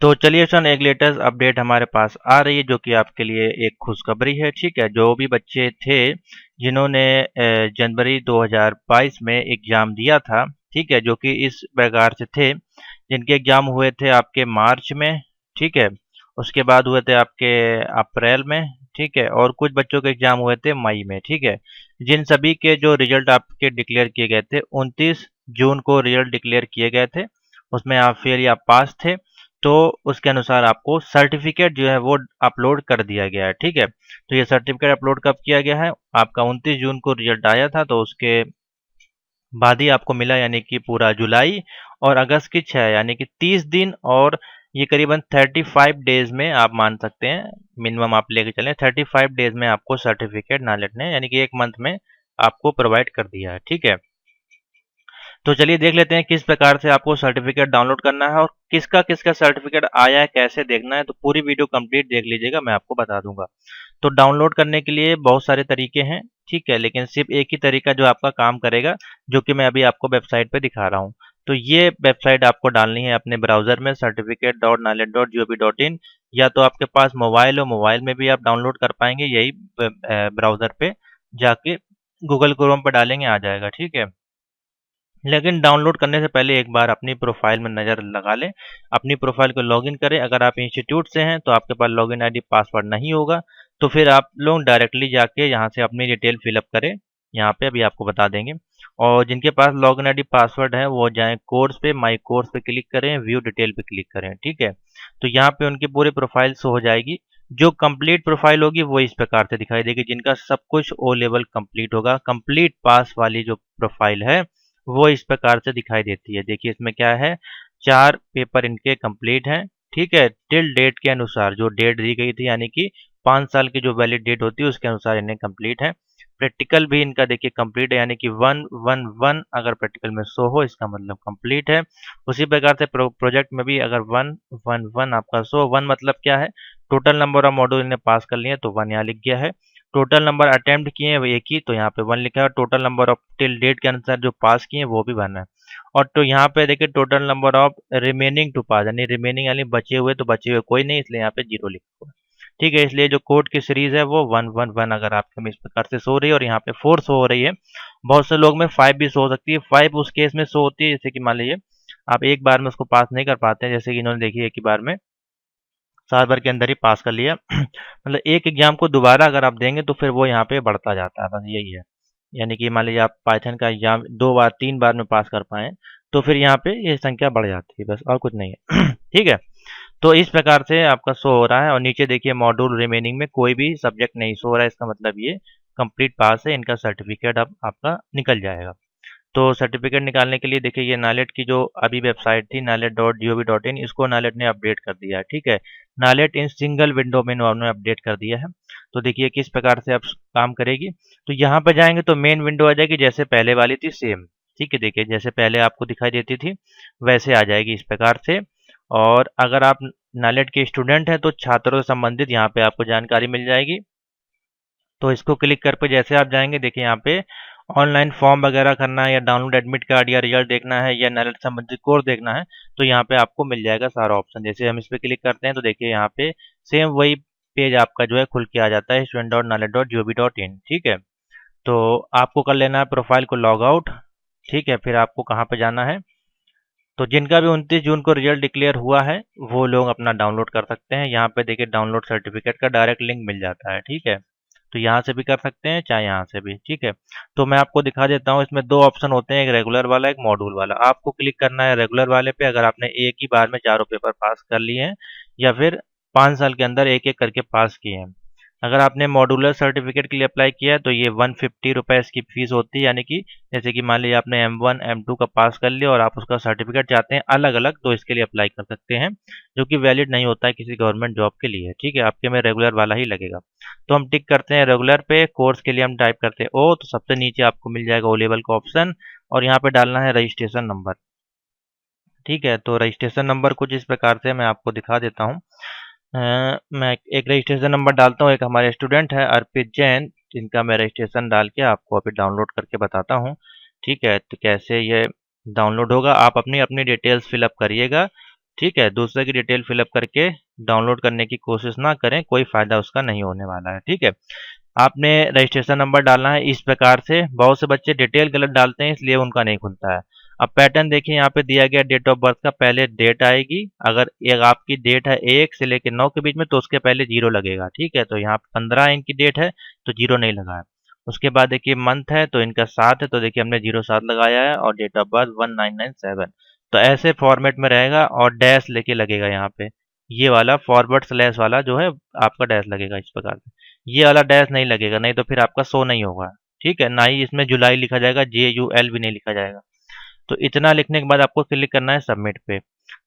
तो चलिए सन एक लेटेस्ट अपडेट हमारे पास आ रही है जो कि आपके लिए एक खुशखबरी है। ठीक है, जो भी बच्चे थे जिन्होंने जनवरी 2022 में एग्जाम दिया था, ठीक है, जो कि इस प्रकार से थे, जिनके एग्जाम हुए थे आपके मार्च में, ठीक है, उसके बाद हुए थे आपके अप्रैल में, ठीक है, और कुछ बच्चों के एग्जाम हुए थे मई में, ठीक है। जिन सभी के जो रिजल्ट आपके डिक्लेयर किए गए थे 29 जून को रिजल्ट डिक्लेयर किए गए थे, उसमें आप फेल या पास थे, तो उसके अनुसार आपको सर्टिफिकेट जो है वो अपलोड कर दिया गया है। ठीक है, तो ये सर्टिफिकेट अपलोड कब किया गया है? आपका 29 जून को रिजल्ट आया था, तो उसके बाद ही आपको मिला, यानी कि पूरा जुलाई और अगस्त की 6, यानी कि 30 दिन, और ये करीबन 35 डेज में आप मान सकते हैं, मिनिमम आप लेके चलें 35 डेज में आपको सर्टिफिकेट नालेट ने, यानी कि एक मंथ में आपको प्रोवाइड कर दिया है। ठीक है, तो चलिए देख लेते हैं किस प्रकार से आपको सर्टिफिकेट डाउनलोड करना है और किसका किसका सर्टिफिकेट आया है, कैसे देखना है। तो पूरी वीडियो कंप्लीट देख लीजिएगा, मैं आपको बता दूंगा। तो डाउनलोड करने के लिए बहुत सारे तरीके हैं, ठीक है, लेकिन सिर्फ एक ही तरीका जो आपका काम करेगा, जो कि मैं अभी आपको वेबसाइट पे दिखा रहा हूँ। तो ये वेबसाइट आपको डालनी है अपने ब्राउजर में, certificate.nalet.gov.in, या तो आपके पास मोबाइल हो, मोबाइल में भी आप डाउनलोड कर पाएंगे, यही ब्राउजर पे जाके गूगल क्रोम पर डालेंगे आ जाएगा। ठीक है, लेकिन डाउनलोड करने से पहले एक बार अपनी प्रोफाइल में नज़र लगा लें, अपनी प्रोफाइल को लॉगिन करें। अगर आप इंस्टीट्यूट से हैं तो आपके पास लॉगिन आईडी पासवर्ड नहीं होगा, तो फिर आप लोग डायरेक्टली जाके यहाँ से अपनी डिटेल फिलअप करें, यहाँ पे अभी आपको बता देंगे। और जिनके पास लॉगिन आईडी पासवर्ड है वो जाएं कोर्स पे, माई कोर्स पे क्लिक करें, व्यू डिटेल पे क्लिक करें। ठीक है, तो यहाँ पे उनकी पूरी प्रोफाइल शो हो जाएगी। जो कंप्लीट प्रोफाइल होगी वो इस प्रकार से दिखाई देगी, जिनका सब कुछ ओ लेवल कंप्लीट होगा। कंप्लीट पास वाली जो प्रोफाइल है वो इस प्रकार से दिखाई देती है। देखिए इसमें क्या है, 4 पेपर इनके कंप्लीट हैं, ठीक है, टिल डेट के अनुसार, जो डेट दी गई थी, यानी कि 5 साल की जो वैलिड डेट होती है उसके अनुसार इन्हें कंप्लीट है। प्रैक्टिकल भी इनका देखिए कंप्लीट है, यानी कि 111 अगर प्रैक्टिकल में शो हो इसका मतलब कंप्लीट है। उसी प्रकार से प्रोजेक्ट में भी अगर 111 आपका शो, 1 मतलब क्या है, टोटल नंबर ऑफ मॉड्यूल इन्हें पास कर लिए, तो 1 यहाँ लिख गया है। टोटल नंबर अटेम्प्ट किए हैं वो एक ही, तो यहाँ पे 1 लिखा है। Total number of till date के अनुसार जो पास किए हैं वो भी 1 है। और तो यहाँ पे देखिए total number of remaining to pass, यानी रिमेनिंग यानी बचे हुए, तो बचे हुए कोई नहीं, इसलिए यहाँ पे 0 लिखा हुआ है। ठीक है, इसलिए जो कोड की सीरीज है वो 111 अगर आपके में इस प्रकार से शो रही है, और यहाँ पे 4 शो हो रही है। बहुत से लोग में 5 भी शो हो सकती है। 5 उस केस में शो होती है जैसे कि मान लीजिए आप एक बार में उसको पास नहीं कर पाते हैं, जैसे कि इन्होंने देखिए एक ही बार में साल भर के अंदर ही पास कर लिया मतलब एक एग्जाम को दोबारा अगर आप देंगे तो फिर वो यहाँ पे बढ़ता जाता है, बस यही है। यानी कि मान लीजिए आप पाइथन का एग्जाम 2 बार 3 बार में पास कर पाए, तो फिर यहाँ पे ये संख्या बढ़ जाती है, बस और कुछ नहीं है ठीक है, तो इस प्रकार से आपका शो हो रहा है। और नीचे देखिए मॉड्यूल रिमेनिंग में कोई भी सब्जेक्ट नहीं शो हो रहा है, इसका मतलब ये कंप्लीट पास है, इनका सर्टिफिकेट अब आपका निकल जाएगा। तो सर्टिफिकेट निकालने के लिए देखिए ये नालेट की जो अभी वेबसाइट थी nalet.gov.in, इसको नालेट ने अपडेट कर दिया है। ठीक है, नालेट इन सिंगल विंडो में उन्होंने अपडेट कर दिया है। तो देखिए किस प्रकार से अब काम करेगी। तो यहाँ पर जाएंगे तो मेन विंडो आ जाएगी जैसे पहले वाली थी सेम। ठीक है, देखिए जैसे पहले आपको दिखाई देती थी वैसे आ जाएगी इस प्रकार से। और अगर आप नालेट के स्टूडेंट हैं तो छात्रों से संबंधित यहाँ पे आपको जानकारी मिल जाएगी। तो इसको क्लिक कर पे जैसे आप जाएंगे देखिए यहाँ पे ऑनलाइन फॉर्म वगैरह करना है, या डाउनलोड एडमिट कार्ड या रिजल्ट देखना है, या नालेट संबंधित कोर्स देखना है, तो यहाँ पे आपको मिल जाएगा सारा ऑप्शन। जैसे हम इस पे क्लिक करते हैं तो देखिए यहाँ पे सेम वही पेज आपका जो है खुल के आ जाता है, student.nalet.gov.in। ठीक है, तो आपको कर लेना है प्रोफाइल को लॉग आउट। ठीक है, फिर आपको कहाँ पे जाना है, तो जिनका भी 29 जून को रिजल्ट डिक्लेयर हुआ है वो लोग अपना डाउनलोड कर सकते हैं। यहाँ पे देखिए डाउनलोड सर्टिफिकेट का डायरेक्ट लिंक मिल जाता है। ठीक है, तो यहाँ से भी कर सकते हैं चाहे यहाँ से भी। ठीक है, तो मैं आपको दिखा देता हूँ, इसमें 2 ऑप्शन होते हैं, एक रेगुलर वाला एक मॉड्यूल वाला। आपको क्लिक करना है रेगुलर वाले पे अगर आपने एक ही बार में चारों पेपर पास कर लिए हैं, या फिर 5 साल के अंदर एक एक करके पास किए हैं। अगर आपने मॉड्यूलर सर्टिफिकेट के लिए अप्लाई किया है तो ये 150 रुपये इसकी फीस होती है, यानी कि जैसे कि मान लीजिए आपने M1 M2 का पास कर लिया और आप उसका सर्टिफिकेट चाहते हैं अलग अलग, तो इसके लिए अप्लाई कर सकते हैं, जो कि वैलिड नहीं होता है किसी गवर्नमेंट जॉब के लिए। ठीक है, आपके में रेगुलर वाला ही लगेगा। तो हम टिक करते हैं रेगुलर पे। कोर्स के लिए हम टाइप करते हैं ओ, तो सबसे नीचे आपको मिल जाएगा ओ लेवल का ऑप्शन, और यहाँ पे डालना है रजिस्ट्रेशन नंबर। ठीक है, तो रजिस्ट्रेशन नंबर कुछ इस प्रकार से मैं आपको दिखा देता हूँ। मैं एक रजिस्ट्रेशन नंबर डालता हूँ, एक हमारे स्टूडेंट है अर्पित जैन, जिनका मैं रजिस्ट्रेशन डाल के आपको अभी डाउनलोड करके बताता हूँ। ठीक है, तो कैसे ये डाउनलोड होगा, आप अपनी अपनी डिटेल्स फिलअप करिएगा। ठीक है, दूसरे की डिटेल फिलअप करके डाउनलोड करने की कोशिश ना करें, कोई फ़ायदा उसका नहीं होने वाला है। ठीक है, आपने रजिस्ट्रेशन नंबर डालना है। इस प्रकार से बहुत से बच्चे डिटेल गलत डालते हैं, इसलिए उनका नहीं खुलता है। अब पैटर्न देखिए, यहाँ पे दिया गया डेट ऑफ बर्थ का पहले डेट आएगी। अगर एक आपकी डेट है 1 से लेकर 9 के बीच में, तो उसके पहले 0 लगेगा। ठीक है, तो यहाँ 15 इनकी डेट है तो 0 नहीं लगा है। उसके बाद देखिए मंथ है तो इनका 7 है, तो देखिए हमने 07 लगाया है, और डेट ऑफ बर्थ 1997। तो ऐसे फॉर्मेट में रहेगा, और डैश लेके लगेगा यहाँ पे। ये वाला फॉरवर्ड स्लैश वाला जो है आपका डैश लगेगा इस प्रकार से। ये वाला डैश नहीं लगेगा, नहीं तो फिर आपका शो नहीं होगा। ठीक है, ना ही इसमें जुलाई लिखा जाएगा, JUL भी नहीं लिखा जाएगा। तो इतना लिखने के बाद आपको क्लिक करना है सबमिट पे।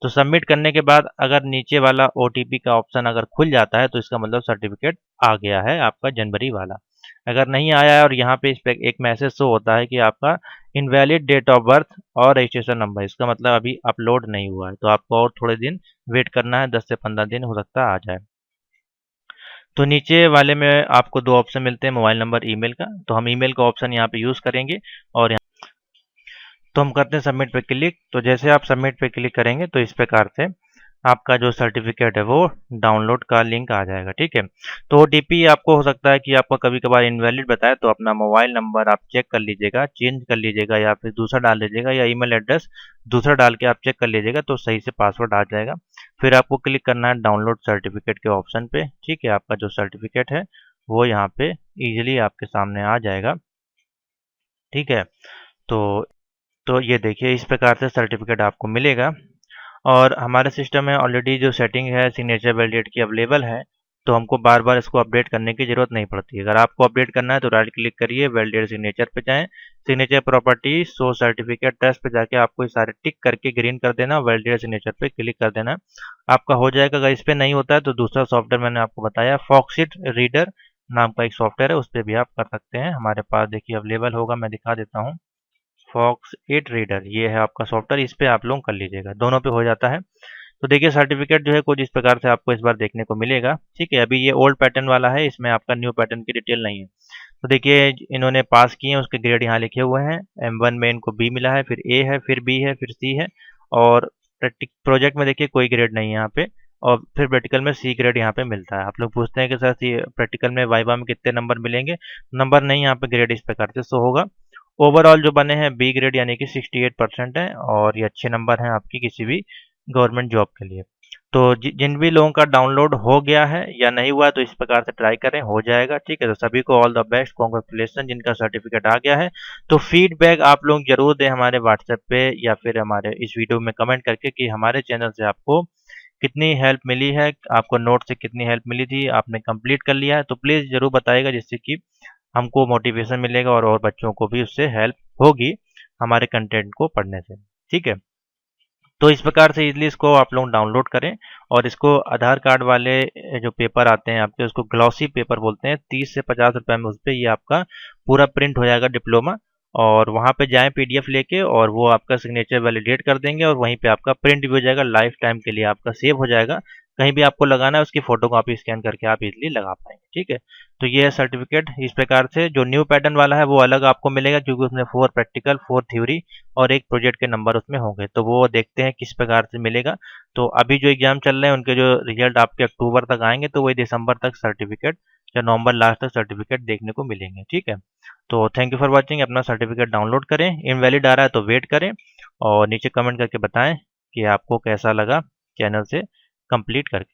तो सबमिट करने के बाद अगर नीचे वाला OTP का ऑप्शन अगर खुल जाता है, तो इसका मतलब सर्टिफिकेट आ गया है आपका जनवरी वाला। अगर नहीं आया है और यहाँ पे इस पे एक मैसेज शो होता है कि आपका इनवैलिड डेट ऑफ बर्थ और रजिस्ट्रेशन नंबर, इसका मतलब अभी अपलोड नहीं हुआ है, तो आपको और थोड़े दिन वेट करना है, 10 से 15 दिन हो सकता है आ जाए। तो नीचे वाले में आपको दो ऑप्शन मिलते हैं, मोबाइल नंबर, ईमेल का। तो हम ईमेल का ऑप्शन यहाँ पे यूज़ करेंगे, और तो हम करते हैं सबमिट पे क्लिक। तो जैसे आप सबमिट पे क्लिक करेंगे, तो इस प्रकार से आपका जो सर्टिफिकेट है वो डाउनलोड का लिंक आ जाएगा। ठीक है, तो OTP आपको हो सकता है कि आपका कभी कभार इनवैलिड बताए, तो अपना मोबाइल नंबर आप चेक कर लीजिएगा, चेंज कर लीजिएगा, या फिर दूसरा डाल लीजिएगा, या ईमेल एड्रेस दूसरा डाल के आप चेक कर लीजिएगा, तो सही से पासवर्ड आ जाएगा। फिर आपको क्लिक करना है डाउनलोड सर्टिफिकेट के ऑप्शन पे। ठीक है, आपका जो सर्टिफिकेट है वो यहाँ पे ईजिली आपके सामने आ जाएगा। ठीक है, तो ये देखिए इस प्रकार से सर्टिफिकेट आपको मिलेगा। और हमारे सिस्टम में ऑलरेडी जो सेटिंग है सिग्नेचर वैलिडेट की अवेलेबल है, तो हमको बार बार इसको अपडेट करने की ज़रूरत नहीं पड़ती। अगर आपको अपडेट करना है तो राइट क्लिक करिए, वैलिडेट सिग्नेचर पे जाएं, signature property, show certificate test पे जाके आपको ये सारे टिक करके ग्रीन कर देना, वैलिडेट सिग्नेचर पे क्लिक कर देना, आपका हो जाएगा। अगर इस पर नहीं होता है तो दूसरा सॉफ्टवेयर मैंने आपको बताया, फॉक्सिट रीडर नाम का एक सॉफ्टवेयर है, उस पर भी आप कर सकते हैं। हमारे पास देखिए अवेलेबल होगा, मैं दिखा देता हूँ। फॉक्स 8 रीडर ये है आपका सॉफ्टवेयर, इस पे आप लोग कर लीजिएगा, दोनों पे हो जाता है। तो देखिए सर्टिफिकेट जो है कुछ इस प्रकार से आपको इस बार देखने को मिलेगा। ठीक है, अभी ये ओल्ड पैटर्न वाला है, इसमें आपका न्यू पैटर्न की डिटेल नहीं है। तो देखिए इन्होंने पास किए हैं, उसके ग्रेड यहाँ लिखे हुए हैं। M1 में इनको B मिला है, फिर A है, फिर B है, फिर C है, और प्रोजेक्ट में देखिए कोई ग्रेड नहीं है यहाँ पे, और फिर प्रैक्टिकल में C ग्रेड यहाँ पे मिलता है। आप लोग पूछते हैं कि सर प्रैक्टिकल में वाइवा में कितने नंबर मिलेंगे, नंबर नहीं, यहाँ पे ग्रेड इस प्रकार से शो होगा। ओवरऑल जो बने हैं B ग्रेड यानी कि 68% है, और ये अच्छे नंबर हैं आपकी किसी भी गवर्नमेंट जॉब के लिए। तो जिन भी लोगों का डाउनलोड हो गया है या नहीं हुआ, तो इस प्रकार से ट्राई करें, हो जाएगा। ठीक है, तो सभी को ऑल द बेस्ट, कॉन्ग्रेचुलेसन जिनका सर्टिफिकेट आ गया है। तो फीडबैक आप लोग जरूर दें हमारे व्हाट्सएप पे, या फिर हमारे इस वीडियो में कमेंट करके कि हमारे चैनल से आपको कितनी हेल्प मिली है, आपको नोट से कितनी हेल्प मिली थी, आपने कंप्लीट कर लिया है, तो प्लीज़ ज़रूर बताइएगा, जिससे कि हमको मोटिवेशन मिलेगा और बच्चों को भी उससे हेल्प होगी हमारे कंटेंट को पढ़ने से। ठीक है, तो इस प्रकार से इजीली इसको आप लोग डाउनलोड करें, और इसको आधार कार्ड वाले जो पेपर आते हैं आपके, उसको ग्लॉसी पेपर बोलते हैं, 30 से 50 रुपए में उस पर ये आपका पूरा प्रिंट हो जाएगा डिप्लोमा। और वहाँ पे जाएं PDF लेके, और वो आपका सिग्नेचर वैलिडेट कर देंगे, और वहीं पे आपका प्रिंट भी हो जाएगा, लाइफ टाइम के लिए आपका सेव हो जाएगा। कहीं भी आपको लगाना है उसकी फोटो कॉपी स्कैन करके आप इजीली लगा पाएंगे। ठीक है, तो ये है सर्टिफिकेट। इस प्रकार से जो न्यू पैटर्न वाला है वो अलग आपको मिलेगा, क्योंकि उसमें 4 प्रैक्टिकल, 4 थ्योरी और एक प्रोजेक्ट के नंबर उसमें होंगे, तो वो देखते हैं किस प्रकार से मिलेगा। तो अभी जो एग्जाम चल रहे हैं उनके जो रिजल्ट आपके अक्टूबर तक आएंगे, तो वही दिसंबर तक सर्टिफिकेट या नवंबर लास्ट तक सर्टिफिकेट देखने को मिलेंगे। ठीक है, तो थैंक यू फॉर वॉचिंग। अपना सर्टिफिकेट डाउनलोड करें, इनवैलिड आ रहा है तो वेट करें, और नीचे कमेंट करके बताएं कि आपको कैसा लगा चैनल से कंप्लीट करके।